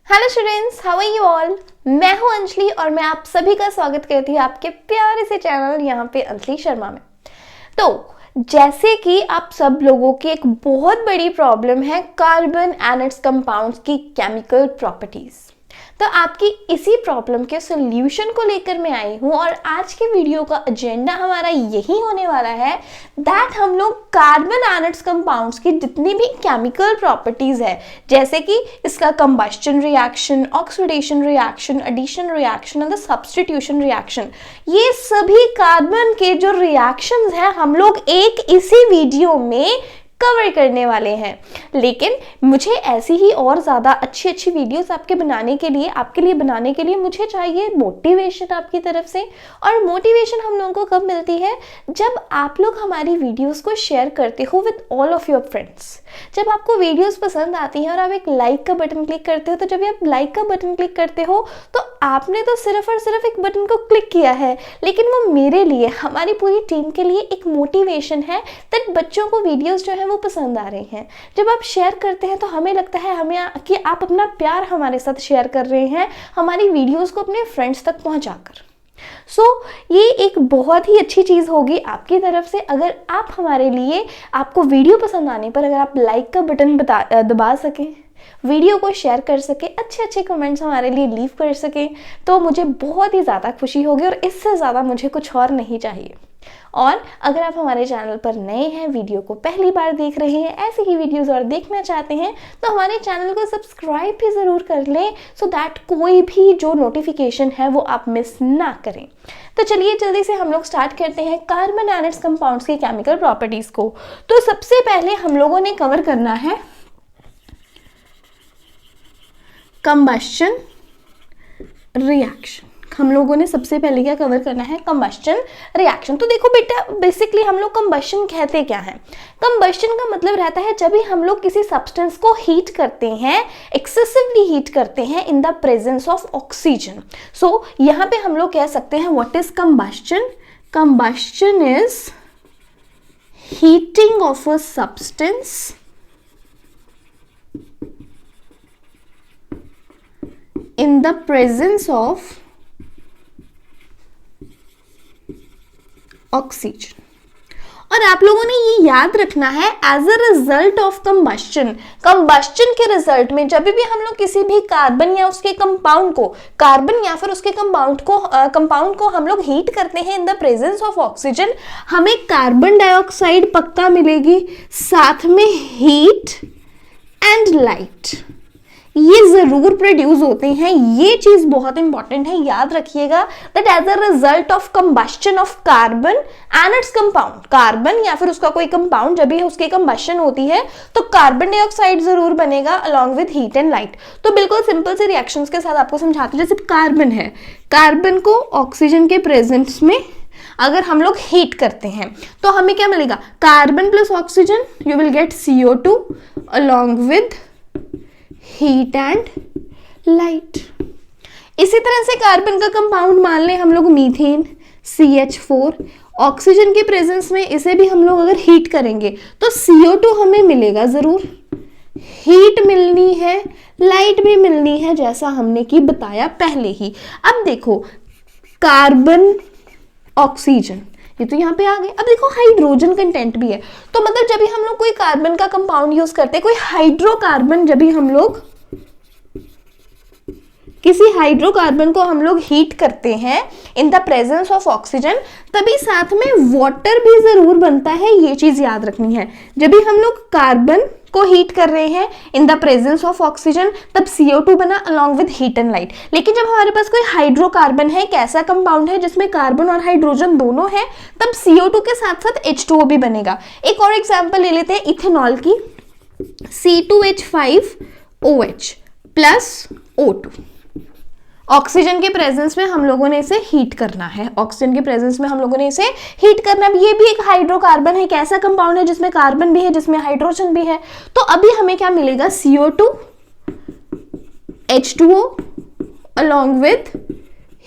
Hello students, how are you all. मैं हूं अंजलि और मैं आप सभी का स्वागत करती हूँ आपके प्यारे से चैनल यहाँ पे अंजलि शर्मा में। तो जैसे कि आप सब लोगों की एक बहुत बड़ी प्रॉब्लम है कार्बन एंड इट्स कंपाउंड्स की केमिकल प्रॉपर्टीज, तो आपकी इसी प्रॉब्लम के सॉल्यूशन को लेकर मैं आई हूँ। और आज के वीडियो का एजेंडा हमारा यही होने वाला है दैट हम लोग कार्बन एंड इट्स कंपाउंड्स की जितनी भी केमिकल प्रॉपर्टीज है, जैसे कि इसका combustion reaction, oxidation reaction, addition reaction and the substitution reaction, ये सभी कार्बन के जो रिएक्शंस हैं हम लोग एक इसी वीडियो में कवर करने वाले हैं। लेकिन मुझे ऐसी ही और ज़्यादा अच्छी वीडियोस आपके लिए बनाने के लिए मुझे चाहिए मोटिवेशन आपकी तरफ से। और मोटिवेशन हम लोगों को कब मिलती है? जब आप लोग हमारी वीडियोस को शेयर करते हो with all of your friends. जब आपको वीडियोस पसंद आती हैं और आप एक लाइक का बटन क्लिक करते हो, तो जब आप लाइक का बटन क्लिक करते हो तो आपने तो सिर्फ और सिर्फ एक बटन को क्लिक किया है, लेकिन वो मेरे लिए, हमारी पूरी टीम के लिए एक मोटिवेशन है दैट बच्चों को वीडियोस जो है वो पसंद आ रही हैं। जब आप शेयर करते हैं तो हमें लगता है कि आप अपना प्यार हमारे साथ शेयर कर रहे हैं, हमारी वीडियोस को अपने फ्रेंड्स तक पहुंचाकर। ये एक बहुत ही अच्छी चीज़ होगी आपकी तरफ से अगर आप हमारे लिए, आपको वीडियो पसंद आने पर अगर आप लाइक का बटन दबा सकें, वीडियो को शेयर कर सके, अच्छे कमेंट्स हमारे लिए लीव कर सके, तो मुझे बहुत ही ज़्यादा खुशी होगी और इससे ज़्यादा मुझे कुछ और नहीं चाहिए। और अगर आप हमारे चैनल पर नए हैं, वीडियो को पहली बार देख रहे हैं, ऐसी ही वीडियोस और देखना चाहते हैं, तो हमारे चैनल को सब्सक्राइब भी ज़रूर कर लें सो दैट कोई भी जो नोटिफिकेशन है वो आप मिस ना करें। तो चलिए जल्दी से हम लोग स्टार्ट करते हैं कार्बन एंड इट्स कंपाउंड्स की केमिकल प्रॉपर्टीज़ को। तो सबसे पहले हम लोगों ने कवर करना है कंबस्शन रिएक्शन। हम लोगों ने सबसे पहले क्या कवर करना है? Combustion reaction. तो देखो बेटा, बेसिकली हम लोग कंबस्शन कहते क्या है? कंबस्शन का मतलब रहता है जब भी हम लोग किसी सब्सटेंस को हीट करते हैं, एक्सेसिवली हीट करते हैं in the presence of oxygen. So यहाँ पे हम लोग कह सकते हैं what is combustion? Combustion is heating of a substance in the presence of oxygen। और आप लोगों ने ये याद रखना है as a result of combustion. Combustion के रिजल्ट में जब भी हम लोग किसी भी कार्बन या उसके कंपाउंड को, कार्बन या फिर उसके कंपाउंड को हम लोग हीट करते हैं in the presence of oxygen, हमें कार्बन डाइऑक्साइड पक्का मिलेगी, साथ में हीट एंड लाइट, ये जरूर प्रोड्यूस होते हैं। ये चीज बहुत इंपॉर्टेंट है, याद रखिएगा that as a result of combustion of carbon and its compound, carbon या फिर उसका कोई कंपाउंड जब भी उसकी कंबस्शन होती है तो कार्बन डाइऑक्साइड जरूर बनेगा along with heat and light. तो बिल्कुल सिंपल से रिएक्शंस के साथ आपको समझाती हूँ। जैसे कार्बन है, कार्बन को ऑक्सीजन के प्रेजेंस में अगर हम लोग हीट करते हैं तो हमें क्या मिलेगा? Carbon plus oxygen, you will get CO2 along with heat and light. इसी तरह से कार्बन का कंपाउंड मान लें हम लोग मीथेन, CH4, ऑक्सीजन के प्रेजेंस में इसे भी हम लोग अगर हीट करेंगे तो CO2 हमें मिलेगा जरूर, हीट मिलनी है, लाइट भी मिलनी है, जैसा हमने की बताया पहले ही। अब देखो कार्बन, ऑक्सीजन, ये तो यहाँ पे आ गए। अब देखो हाइड्रोजन कंटेंट भी है, तो मतलब जब भी हम लोग कोई कार्बन का कंपाउंड यूज करते हैं, कोई हाइड्रोकार्बन, जब भी हम लोग किसी हाइड्रोकार्बन को हम लोग हीट करते हैं in the presence of oxygen, तभी साथ में वाटर भी जरूर बनता है, ये चीज याद रखनी है। जब भी हम लोग कार्बन को हीट कर रहे हैं in the presence of oxygen, तब CO2 बना along with heat and light. लेकिन जब हमारे पास कोई हाइड्रोकार्बन है, एक ऐसा कंपाउंड है जिसमें कार्बन और हाइड्रोजन दोनों है, तब CO2 के साथ साथ H2O भी बनेगा। एक और एग्जांपल ले लेते हैं इथेनॉल की, C2H5OH प्लस O2। ऑक्सीजन के प्रेजेंस में हम लोगों ने इसे हीट करना है, ऑक्सीजन के प्रेजेंस में हम लोगों ने इसे हीट करना है। ये भी एक हाइड्रोकार्बन है, एक ऐसा कंपाउंड है जिसमें कार्बन भी है, जिसमें हाइड्रोजन भी है। तो अभी हमें क्या मिलेगा? CO2 H2O along with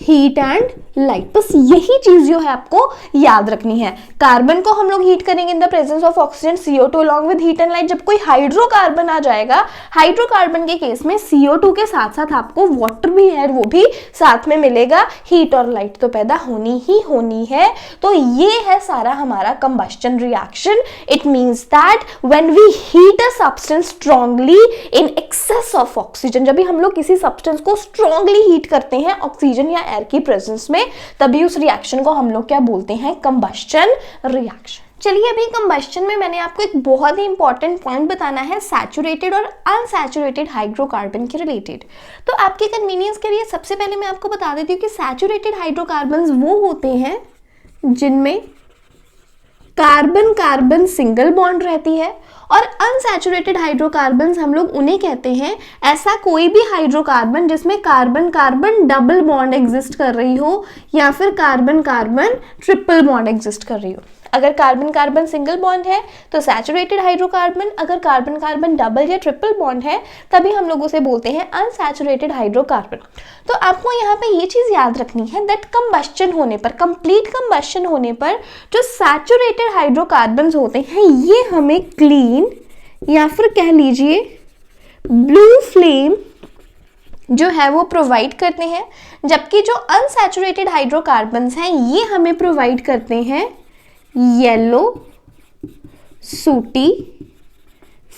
heat and light. बस यही चीज जो है आपको याद रखनी है। कार्बन को हम लोग हीट करेंगे इन the presence of oxygen CO2 along with heat and light. जब कोई हाइड्रोकार्बन आ जाएगा, हाइड्रोकार्बन के केस में CO2 के साथ साथ आपको वाटर भी है, वो भी साथ में मिलेगा, हीट और लाइट तो पैदा होनी ही होनी है। तो ये है सारा हमारा combustion reaction. It means that when we heat a substance strongly in excess of oxygen, जब भी हम लोग किसी सब्सटेंस को स्ट्रांगली हीट करते हैं ऑक्सीजन या एयर की प्रेजेंस में, तभी उस रिएक्शन को हम लोग क्या बोलते हैं, कंबस्शन रिएक्शन। चलिए, अभी कंबस्शन में मैंने आपको एक बहुत ही इंपॉर्टेंट पॉइंट बताना है सैचुरेटेड और अनसैचुरेटेड हाइड्रोकार्बन के रिलेटेड। तो आपके कन्वीनियंस के लिए सबसे पहले मैं आपको बता देती हूँ कि सैचुरेटेड हाइड्रोकार्बन्स वो होते हैं जिनमें कार्बन कार्बन सिंगल बॉन्ड रहती है, और अनसैचुरेटेड हाइड्रोकार्बन्स हम लोग उन्हें कहते हैं ऐसा कोई भी हाइड्रोकार्बन जिसमें carbon carbon double bond exist कर रही हो या फिर carbon carbon triple bond exist कर रही हो। अगर कार्बन कार्बन सिंगल बॉन्ड है तो सैचुरेटेड हाइड्रोकार्बन, अगर कार्बन कार्बन डबल या ट्रिपल बॉन्ड है तभी हम लोग उसे बोलते हैं अनसैचुरेटेड हाइड्रोकार्बन। तो आपको यहाँ पे ये चीज याद रखनी है दैट कंबस्शन होने पर, कंप्लीट कंबस्शन होने पर जो सैचुरेटेड हाइड्रोकार्बन्स होते हैं ये हमें क्लीन या फिर कह लीजिए ब्लू फ्लेम जो है वो प्रोवाइड करते हैं, जबकि जो अनसैचुरेटेड हाइड्रोकार्बन्स हैं ये हमें प्रोवाइड करते हैं येलो सूटी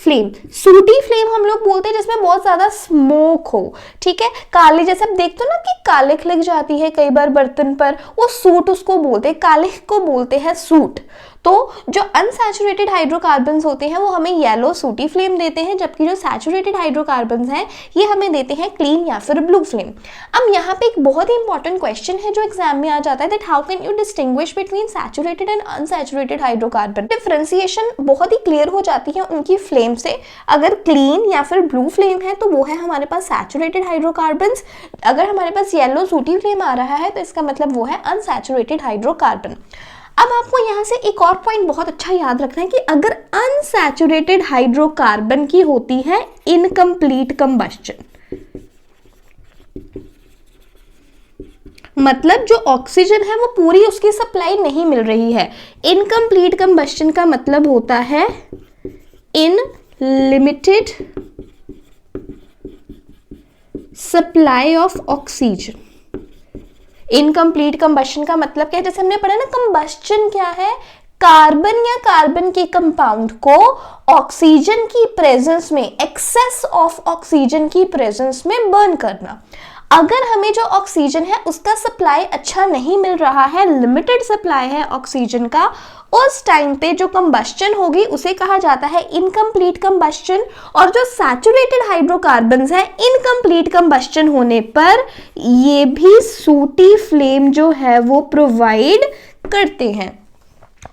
फ्लेम। सूटी फ्लेम हम लोग बोलते हैं जिसमें बहुत ज्यादा स्मोक हो, ठीक है, काले जैसे आप देखते हो ना कि कालिख लग जाती है कई बार बर्तन पर, वो सूट उसको बोलते हैं, कालिख को बोलते हैं सूट। तो जो अनसैचुरेटेड हाइड्रोकार्बन्स होते हैं वो हमें येलो सूटी फ्लेम देते हैं, जबकि जो सैचुरेटेड हाइड्रोकार्बन्स हैं ये हमें देते हैं क्लीन या फिर ब्लू फ्लेम। अब यहाँ पे एक बहुत ही इंपॉर्टेंट क्वेश्चन है जो एग्जाम में आ जाता है that how can you distinguish between saturated and unsaturated hydrocarbon. Differentiation बहुत ही क्लियर हो जाती है उनकी फ्लेम से। अगर क्लीन या फिर ब्लू फ्लेम है तो वो है हमारे पास सैचुरेटेड हाइड्रोकार्बन्स, अगर हमारे पास येलो सूटी फ्लेम आ रहा है तो इसका मतलब वो है अनसैचुरेटेड हाइड्रोकार्बन। अब आपको यहाँ से एक और पॉइंट बहुत अच्छा याद रखना है कि अगर अनसैचुरेटेड हाइड्रोकार्बन की होती है इनकम्प्लीट कंबस्शन, मतलब जो ऑक्सीजन है वो पूरी उसकी सप्लाई नहीं मिल रही है। इनकम्प्लीट कंबस्शन का मतलब होता है in limited supply of oxygen. Incomplete combustion का मतलब क्या है, जैसे हमने पढ़ा ना कंबस्शन क्या है, कार्बन या कार्बन के कंपाउंड को ऑक्सीजन की प्रेजेंस में, एक्सेस ऑफ ऑक्सीजन की प्रेजेंस में बर्न करना। अगर हमें जो ऑक्सीजन है उसका सप्लाई अच्छा नहीं मिल रहा है, लिमिटेड सप्लाई है ऑक्सीजन का, उस टाइम पे जो कंबस्शन होगी उसे कहा जाता है इनकम्प्लीट कंबस्शन। और जो सैचुरेटेड हाइड्रोकार्बन्स है इनकम्प्लीट कंबस्शन होने पर ये भी सूटी फ्लेम जो है वो प्रोवाइड करते हैं।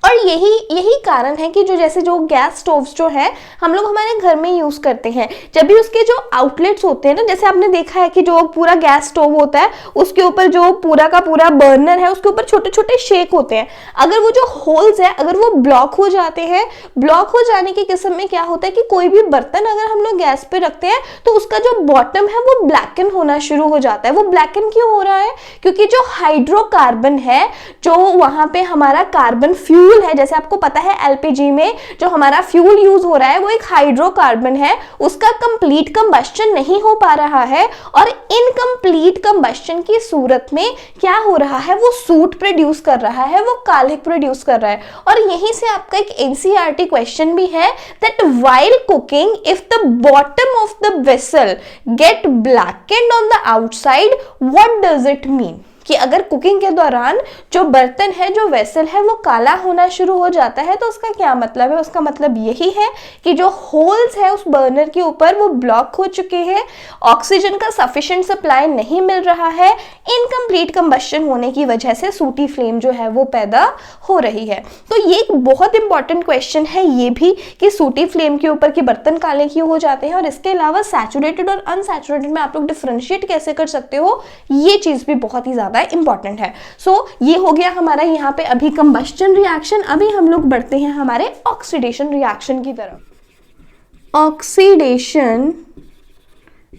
और यही कारण है कि जो जैसे जो गैस स्टोव्स जो है हम लोग हमारे घर में यूज करते हैं, जब भी उसके जो आउटलेट्स होते हैं ना, जैसे आपने देखा है कि जो पूरा गैस स्टोव होता है उसके ऊपर जो पूरा का पूरा बर्नर है उसके ऊपर छोटे छोटे शेक होते हैं। अगर वो जो होल्स है अगर वो ब्लॉक हो जाते हैं, ब्लॉक हो जाने के किस्म में क्या होता है कि कोई भी बर्तन अगर हम लोग गैस पे रखते हैं तो उसका जो बॉटम है वो ब्लैकन होना शुरू हो जाता है। वो ब्लैकन क्यों हो रहा है, क्योंकि जो हाइड्रोकार्बन है, जो वहां पे हमारा कार्बन फ्यूल है, जैसे आपको पता है एलपीजी में जो हमारा फ्यूल यूज हो रहा है वो एक हाइड्रोकार्बन है, उसका कंप्लीट कंबस्शन नहीं हो पा रहा है और इनकम्प्लीट कंबस्शन की सूरत में क्या हो रहा है, वो सूट प्रोड्यूस कर रहा है, वो कालिख प्रोड्यूस कर रहा है। और यहीं से आपका एक एनसीईआरटी क्वेश्चन भी है that while cooking if the bottom of the vessel get blackened on the outside, what does it mean, कि अगर कुकिंग के दौरान जो बर्तन है, जो वेसल है वो काला होना शुरू हो जाता है तो उसका क्या मतलब है, उसका मतलब यही है कि जो होल्स है उस बर्नर के ऊपर वो ब्लॉक हो चुके हैं, ऑक्सीजन का सफिशिएंट सप्लाई नहीं मिल रहा है, इनकम्प्लीट कंबस्शन होने की वजह से सूटी फ्लेम जो है वो पैदा हो रही है। तो ये एक बहुत इंपॉर्टेंट क्वेश्चन है ये भी कि सूटी फ्लेम के ऊपर के बर्तन काले क्यों हो जाते हैं, और इसके अलावा सैचुरेटेड और अनसैचुरेटेड में आप लोग डिफरेंशिएट कैसे कर सकते हो, ये चीज भी बहुत ही ज्यादा इंपॉर्टेंट है। सो ये हो गया हमारा यहाँ पे अभी कंबस्शन रिएक्शन। अभी हम लोग बढ़ते हैं हमारे ऑक्सीडेशन रिएक्शन की तरफ। Oxidation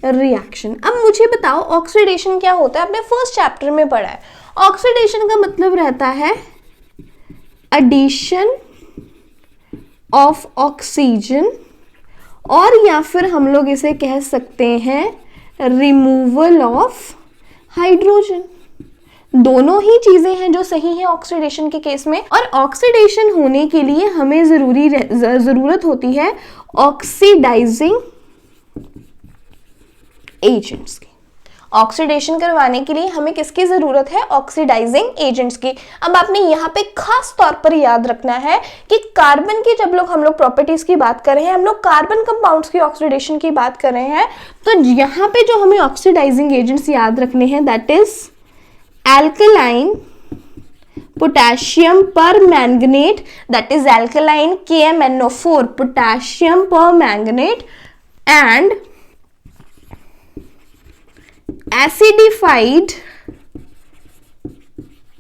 reaction. अब मुझे बताओ ऑक्सीडेशन क्या होता है, आपने फर्स्ट चैप्टर में पढ़ा है। ऑक्सीडेशन का मतलब रहता है एडिशन ऑफ ऑक्सीजन, और या फिर हम लोग इसे कह सकते हैं रिमूवल ऑफ हाइड्रोजन। दोनों ही चीजें हैं जो सही है ऑक्सीडेशन के केस में। और ऑक्सीडेशन होने के लिए हमें जरूरत होती है ऑक्सीडाइजिंग एजेंट्स की। ऑक्सीडेशन करवाने के लिए हमें किसकी जरूरत है, ऑक्सीडाइजिंग एजेंट्स की। अब आपने यहाँ पे खास तौर पर याद रखना है कि कार्बन की जब हम लोग प्रॉपर्टीज की बात कर रहे हैं, हम लोग कार्बन कंपाउंड्स की ऑक्सीडेशन की बात कर रहे हैं, तो यहाँ पे जो हमें ऑक्सीडाइजिंग एजेंट्स याद रखने हैं that is alkaline potassium permanganate, that is alkaline KMnO4 potassium permanganate, and acidified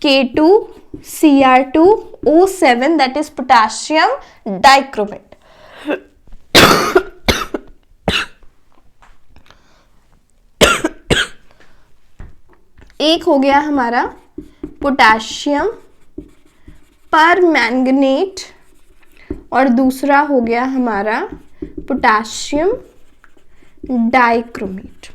K2Cr2O7, that is potassium dichromate. एक हो गया हमारा पोटेशियम परमैंगनेट और दूसरा हो गया हमारा पोटेशियम डाइक्रोमेट।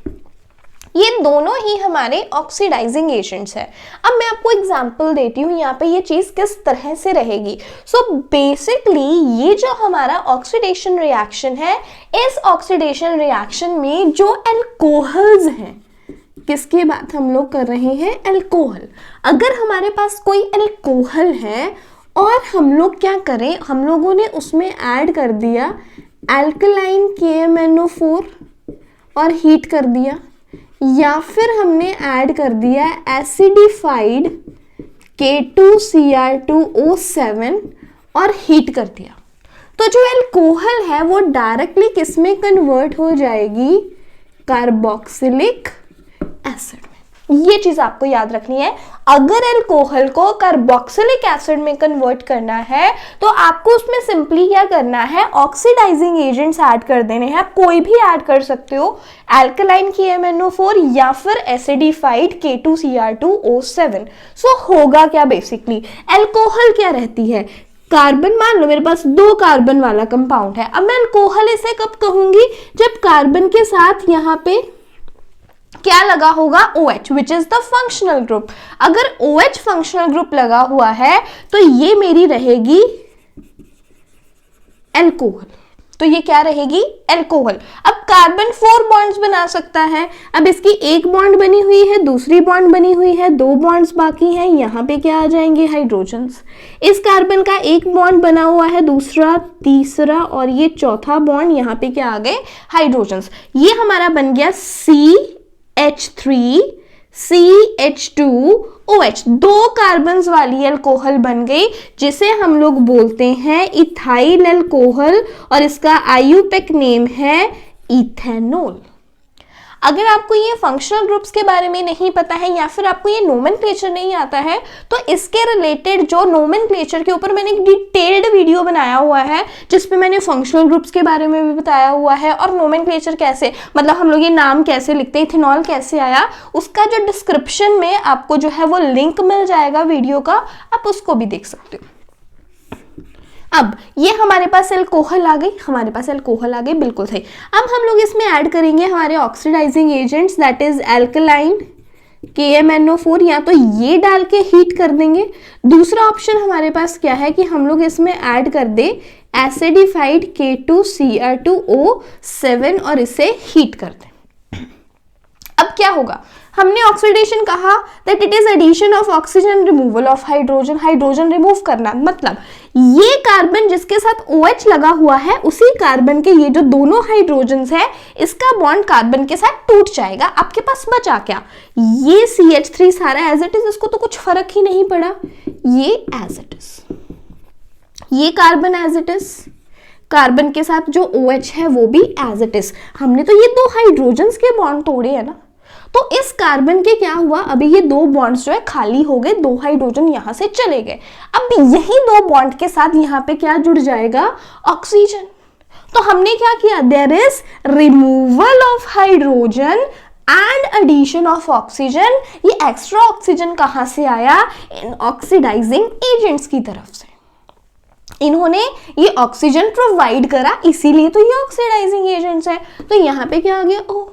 ये दोनों ही हमारे ऑक्सीडाइजिंग एजेंट्स हैं। अब मैं आपको एग्जांपल देती हूँ यहाँ पे ये चीज किस तरह से रहेगी। सो बेसिकली ये जो हमारा ऑक्सीडेशन रिएक्शन है, इस ऑक्सीडेशन रिएक्शन में जो एल्कोहल्स हैं, किसकी बात हम लोग कर रहे हैं, एल्कोहल। अगर हमारे पास कोई एल्कोहल है और हम लोग क्या करें, हम लोगों ने उसमें ऐड कर दिया एल्कलाइन KMnO4 और हीट कर दिया, या फिर हमने ऐड कर दिया एसिडिफाइड K2Cr2O7 और हीट कर दिया, तो जो एल्कोहल है वो डायरेक्टली किस में कन्वर्ट हो जाएगी, कार्बोक्सिलिक एसिड में। ये चीज आपको याद रखनी है। अगर एल्कोहल को कार्बोक्सिलिक एसिड में कन्वर्ट करना है तो आपको उसमें सिंपली क्या करना है, ऑक्सीडाइजिंग एजेंट्स ऐड कर देने हैं। आप कोई भी ऐड कर सकते हो, एल्कलाइन KMnO4 या फिर एसिडिफाइड K2Cr2O7। सो होगा क्या, बेसिकली एल्कोहल क्या रहती है, कार्बन। मान लो मेरे पास 2 कार्बन वाला कंपाउंड है। अब मैं एल्कोहल इसे कब कहूंगी, जब कार्बन के साथ यहाँ पे क्या लगा होगा, OH, which is the functional group. अगर OH फंक्शनल ग्रुप लगा हुआ है तो ये मेरी रहेगी एल्कोहल। तो ये क्या रहेगी, एल्कोहल। अब कार्बन 4 बॉन्ड्स बना सकता है। अब इसकी एक बॉन्ड बनी हुई है, दूसरी बॉन्ड बनी हुई है, 2 बॉन्ड्स बाकी हैं। यहाँ पे क्या आ जाएंगे, हाइड्रोजन्स। इस कार्बन का एक बॉन्ड बना हुआ है, दूसरा, तीसरा और ये चौथा बॉन्ड, यहाँ पे क्या आ गए, हाइड्रोजन्स। ये हमारा बन गया CH3CH2OH, 2 कार्बन्स वाली अल्कोहल बन गई, जिसे हम लोग बोलते हैं इथाइल अल्कोहल, और इसका आयुपेक नेम है इथेनॉल। अगर आपको ये फंक्शनल ग्रुप्स के बारे में नहीं पता है या फिर आपको ये नोमेनक्लेचर नहीं आता है, तो इसके रिलेटेड जो नोमेनक्लेचर के ऊपर मैंने एक डिटेल्ड वीडियो बनाया हुआ है, जिसपे मैंने फंक्शनल ग्रुप्स के बारे में भी बताया हुआ है और नोमेनक्लेचर कैसे, मतलब हम लोग ये नाम कैसे लिखते हैं, इथेनॉल कैसे आया, उसका जो डिस्क्रिप्शन में आपको जो है वो लिंक मिल जाएगा वीडियो का, आप उसको भी देख सकते हो। अब ये हमारे पास एल्कोहल आ गई, बिल्कुल सही। अब हम लोग इसमें ऐड करेंगे हमारे oxidizing agents, that is alkaline KMnO4, या तो ये डाल के हीट कर देंगे। दूसरा ऑप्शन हमारे पास क्या है कि हम लोग इसमें ऐड कर दे एसिडिफाइड K2Cr2O7 और इसे हीट कर दें। अब क्या होगा, हमने ऑक्सीडेशन कहा that it is addition of oxygen, removal of hydrogen, hydrogen remove करना, मतलब ये कार्बन जिसके साथ OH लगा हुआ है, उसी कार्बन के ये जो दोनों हाइड्रोजन्स है, इसका बॉन्ड कार्बन के साथ टूट जाएगा। आपके पास बचा क्या, ये CH3 सारा एज इट इज, इसको तो कुछ फर्क ही नहीं पड़ा, ये एज इट इज, ये carbon as it is, carbon के साथ जो OH है वो भी एज इट इज। हमने तो ये 2 हाइड्रोजन्स के बॉन्ड तोड़े हैं ना, तो इस कार्बन के क्या हुआ, अभी ये 2 बॉन्ड्स जो है खाली हो गए, 2 हाइड्रोजन यहां से चले गए। अब यही 2 बॉन्ड के साथ यहाँ पे क्या जुड़ जाएगा, ऑक्सीजन। तो हमने क्या किया, there is removal of hydrogen and addition of oxygen. ये एक्स्ट्रा ऑक्सीजन कहां से आया, इन ऑक्सीडाइजिंग एजेंट्स की तरफ से। इन्होंने ये ऑक्सीजन प्रोवाइड करा, इसीलिए तो ये ऑक्सीडाइजिंग एजेंट्स है। तो यहां पे क्या आ गया, O।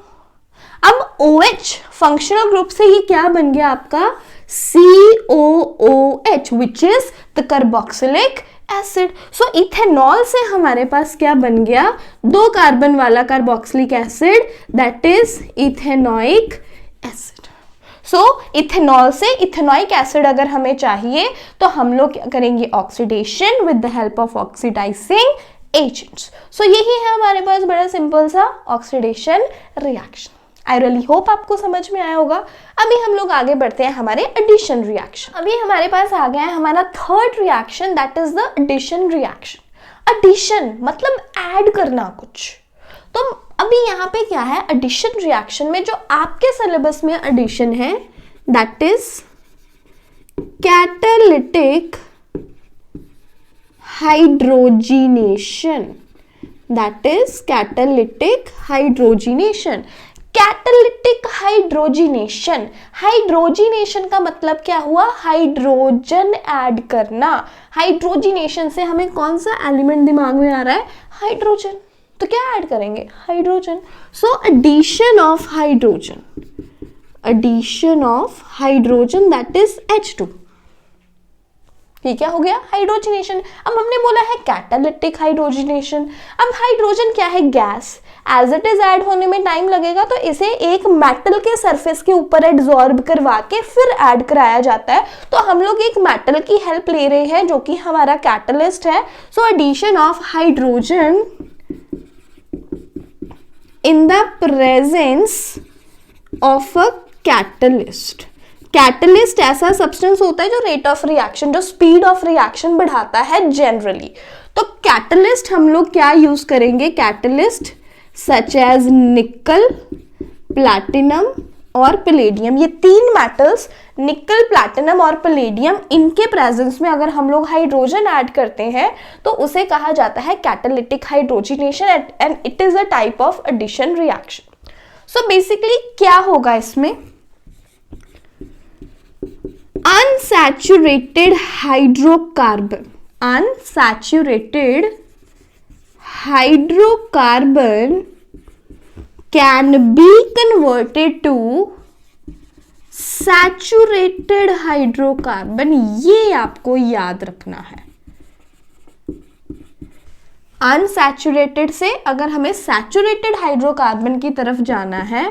अब OH फंक्शनल ग्रुप से ये क्या बन गया आपका, COOH which is the carboxylic acid. So ethanol से हमारे पास क्या बन गया, 2 कार्बन वाला carboxylic acid, that is ethanoic acid. So ethanol से इथेनोइक एसिड अगर हमें चाहिए तो हम लोग क्या करेंगे, oxidation with the help of oxidising agents. So यही है हमारे पास बड़ा सिंपल सा oxidation reaction. I really hope आपको समझ में आया होगा। अभी हम लोग आगे बढ़ते हैं हमारे एडिशन रिएक्शन। अभी हमारे पास आ गया है हमारा third reaction, that is the addition reaction. Addition मतलब ऐड करना कुछ। तो अभी यहाँ पे क्या है, एडिशन रिएक्शन में जो आपके सिलेबस में एडिशन है, that is catalytic hydrogenation. That is catalytic hydrogenation. Catalytic hydrogenation, hydrogenation का मतलब क्या हुआ, हाइड्रोजन ऐड करना। हाइड्रोजिनेशन से हमें कौन सा एलिमेंट दिमाग में आ रहा है, हाइड्रोजन। तो क्या ऐड करेंगे, hydrogen. So addition of hydrogen, addition of hydrogen that is H2। ये क्या हो गया, हाइड्रोजिनेशन। अब हमने बोला है कैटालिटिक हाइड्रोजिनेशन। अब हाइड्रोजन क्या है, gas. As it is add होने में टाइम लगेगा, तो इसे एक मेटल के सरफेस के ऊपर एब्जॉर्ब करवा के फिर ऐड कराया जाता है। तो हम लोग एक मेटल की हेल्प ले रहे हैं जो कि हमारा कैटलिस्ट है। So addition of hydrogen in the presence of a catalyst। Catalyst ऐसा सब्सटेंस होता है जो रेट ऑफ रिएक्शन, जो स्पीड ऑफ रिएक्शन बढ़ाता है जनरली। तो कैटलिस्ट हम लोग क्या यूज करेंगे, कैटलिस्ट सच एज निकल, प्लैटिनम और पैलेडियम। ये 3 मेटल्स, निकल, प्लैटिनम और पैलेडियम, इनके प्रेजेंस में अगर हम लोग हाइड्रोजन ऐड करते हैं तो उसे कहा जाता है catalytic hydrogenation and it is a type of addition reaction. So basically क्या होगा इसमें, unsaturated hydrocarbon, unsaturated hydrocarbon can be converted to saturated hydrocarbon। ये आपको याद रखना है। अनसैचुरेटेड से अगर हमें सैचुरेटेड हाइड्रोकार्बन की तरफ जाना है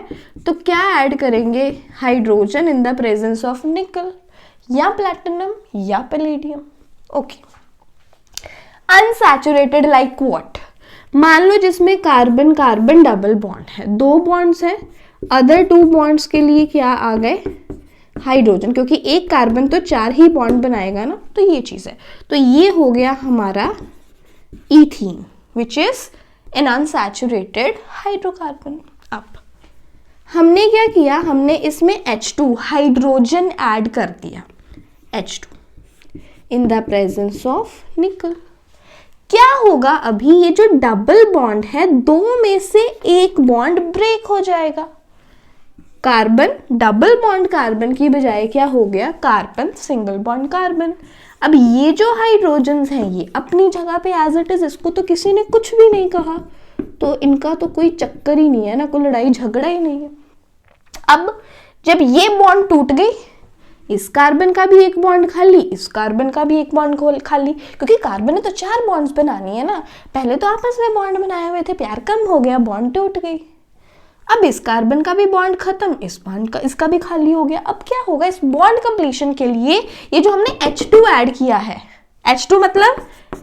तो क्या ऐड करेंगे, hydrogen in the presence of निकल या प्लैटिनम या palladium. Okay, unsaturated like what, मान लो जिसमें कार्बन कार्बन डबल बॉन्ड है, 2 बॉन्ड्स है, अदर 2 बॉन्ड्स के लिए क्या आ गए, हाइड्रोजन, क्योंकि एक कार्बन तो 4 ही बॉन्ड बनाएगा ना, तो ये चीज है। तो ये हो गया हमारा ethene which is an unsaturated hydrocarbon. अब हमने क्या किया, हमने इसमें H2 हाइड्रोजन ऐड कर दिया, H2 in the presence of निकल। क्या होगा, अभी ये जो डबल बॉन्ड है, 2 में से एक बॉन्ड ब्रेक हो जाएगा। कार्बन डबल बॉन्ड कार्बन की बजाय क्या हो गया, कार्बन सिंगल बॉन्ड कार्बन। अब ये जो हाइड्रोजन्स हैं ये अपनी जगह पे एज इट इज, इसको तो किसी ने कुछ भी नहीं कहा, तो इनका तो कोई चक्कर ही नहीं है ना, कोई लड़ाई झगड़ा ही नहीं है। अब जब ये बॉन्ड टूट गई, इस कार्बन का भी एक बॉन्ड खाली, इस कार्बन का भी एक बॉन्ड खाली, क्योंकि कार्बन ने तो 4 बॉन्ड्स बनानी है ना। पहले तो आपस में बॉन्ड बनाए हुए थे, प्यार कम हो गया, बॉन्ड टूट गई। अब इस कार्बन का भी बॉन्ड खत्म, इस बॉन्ड का, इसका भी खाली हो गया। अब क्या होगा, इस बॉन्ड कंप्लीशन के लिए ये जो हमने H2 ऐड किया है, H2 मतलब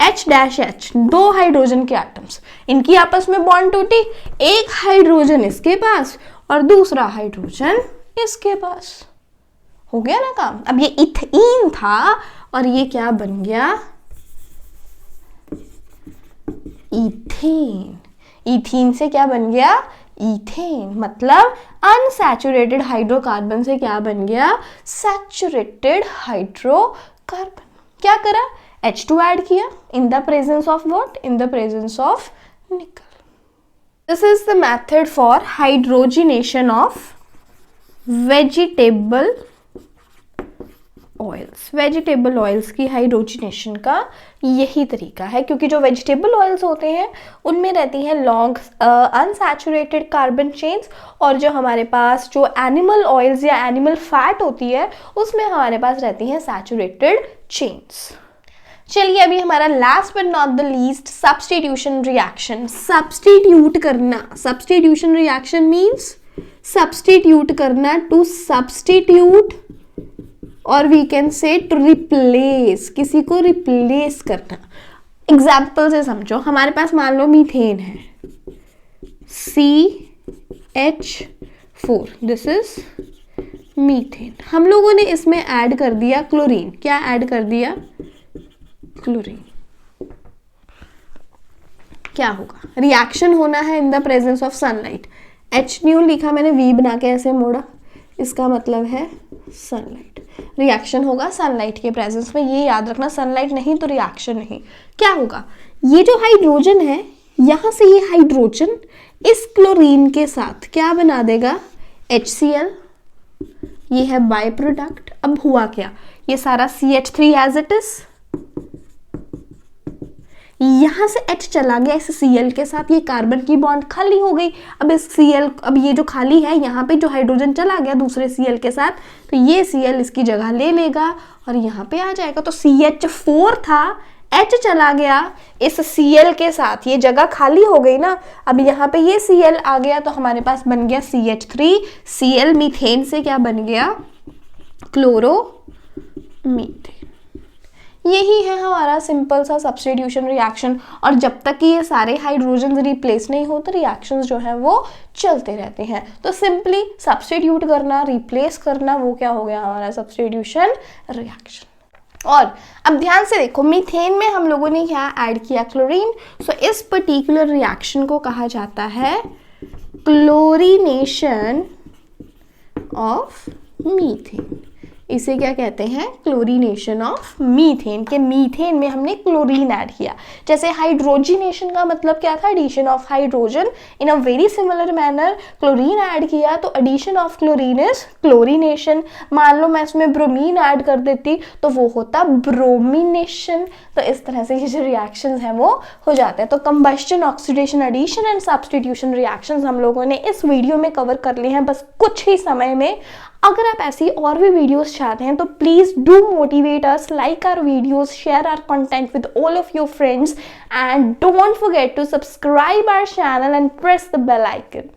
H-H, 2 हाइड्रोजन के एटम्स, इनकी आपस में बॉन्ड टूटी, एक हाइड्रोजन इसके पास और दूसरा हाइड्रोजन इसके पास, हो गया ना काम। अब ये इथीन था और ये क्या बन गया, इथेन। इथीन से क्या बन गया, इथेन। मतलब अनसैचुरेटेड हाइड्रोकार्बन से क्या बन गया, सैचुरेटेड हाइड्रोकार्बन। क्या करा, H2 ऐड किया इन the presence of what, in the presence of निकल। This is the method for hydrogenation of vegetable oils. Vegetable oils की हाइड्रोजिनेशन का यही तरीका है, क्योंकि जो वेजिटेबल ऑयल्स होते हैं उनमें रहती हैं लॉन्ग अनसैचुरेटेड कार्बन चेन्स, और जो हमारे पास जो एनिमल ऑयल्स या एनिमल फैट होती है उसमें हमारे पास रहती हैं सैचुरेटेड चेन्स। चलिए अभी हमारा last but not the least substitution reaction. Substitute करना, सब्स्टिट्यूशन रिएक्शन मीन्स सब्स्टिट्यूट करना, टू सब्स्टिट्यूट और we can say to replace, किसी को रिप्लेस करना। एग्जाम्पल से समझो, हमारे पास मान लो मीथेन है CH4, दिस इज मीथेन। हम लोगों ने इसमें ऐड कर दिया क्लोरीन। क्या ऐड कर दिया? क्लोरीन। क्या होगा? रिएक्शन होना है इन the presence of sunlight. H new लिखा मैंने, V बना के ऐसे मोड़ा, इसका मतलब है सनलाइट। रिएक्शन होगा सनलाइट के प्रेजेंस में, ये याद रखना। सनलाइट नहीं तो रिएक्शन नहीं। क्या होगा? ये जो हाइड्रोजन है, यहां से ये हाइड्रोजन इस क्लोरीन के साथ क्या बना देगा? HCl। ये है बाय प्रोडक्ट। अब हुआ क्या? ये सारा CH3 एज इट इज, यहां से H चला गया इस Cl के साथ, ये कार्बन की बॉन्ड खाली हो गई। अब इस Cl, अब ये जो खाली है यहाँ पे जो हाइड्रोजन चला गया दूसरे Cl के साथ, तो ये Cl इसकी जगह ले लेगा और यहाँ पे आ जाएगा। तो CH4 था, H चला गया इस Cl के साथ, ये जगह खाली हो गई ना। अब यहाँ पे ये Cl आ गया तो हमारे पास बन गया CH3। Cl मीथेन से क्या बन गया? क्लोरोमीथेन। यही है हमारा सिंपल सा सब्स्टिट्यूशन रिएक्शन। और जब तक कि ये सारे हाइड्रोजन रिप्लेस नहीं होते, रिएक्शंस जो है वो चलते रहते हैं। तो सिंपली सब्स्टिट्यूट करना, रिप्लेस करना, वो क्या हो गया हमारा सब्स्टिट्यूशन रिएक्शन। और अब ध्यान से देखो, मीथेन में हम लोगों ने क्या ऐड किया? क्लोरीन। सो इस पर्टिकुलर रिएक्शन को कहा जाता है क्लोरीनेशन ऑफ मीथेन। इसे क्या कहते हैं? Chlorination of methane. के मीथेन में हमने क्लोरीन ऐड किया। जैसे हाइड्रोजिनेशन का मतलब क्या था? Addition of hydrogen. In a very similar manner chlorine add किया तो addition of chlorine is chlorination. मान लो मैं इसमें ब्रोमीन ऐड कर देती तो वो होता ब्रोमिनेशन। तो इस तरह से ये जो रिएक्शंस हैं वो हो जाते हैं। तो combustion, oxidation, addition and substitution reactions हम लोगों ने इस वीडियो में कवर कर लिए हैं बस कुछ ही समय में। अगर आप ऐसी और भी वीडियोस चाहते हैं तो please do motivate us, like our videos, share our content with all of your friends and don't forget to subscribe our channel and press the bell icon.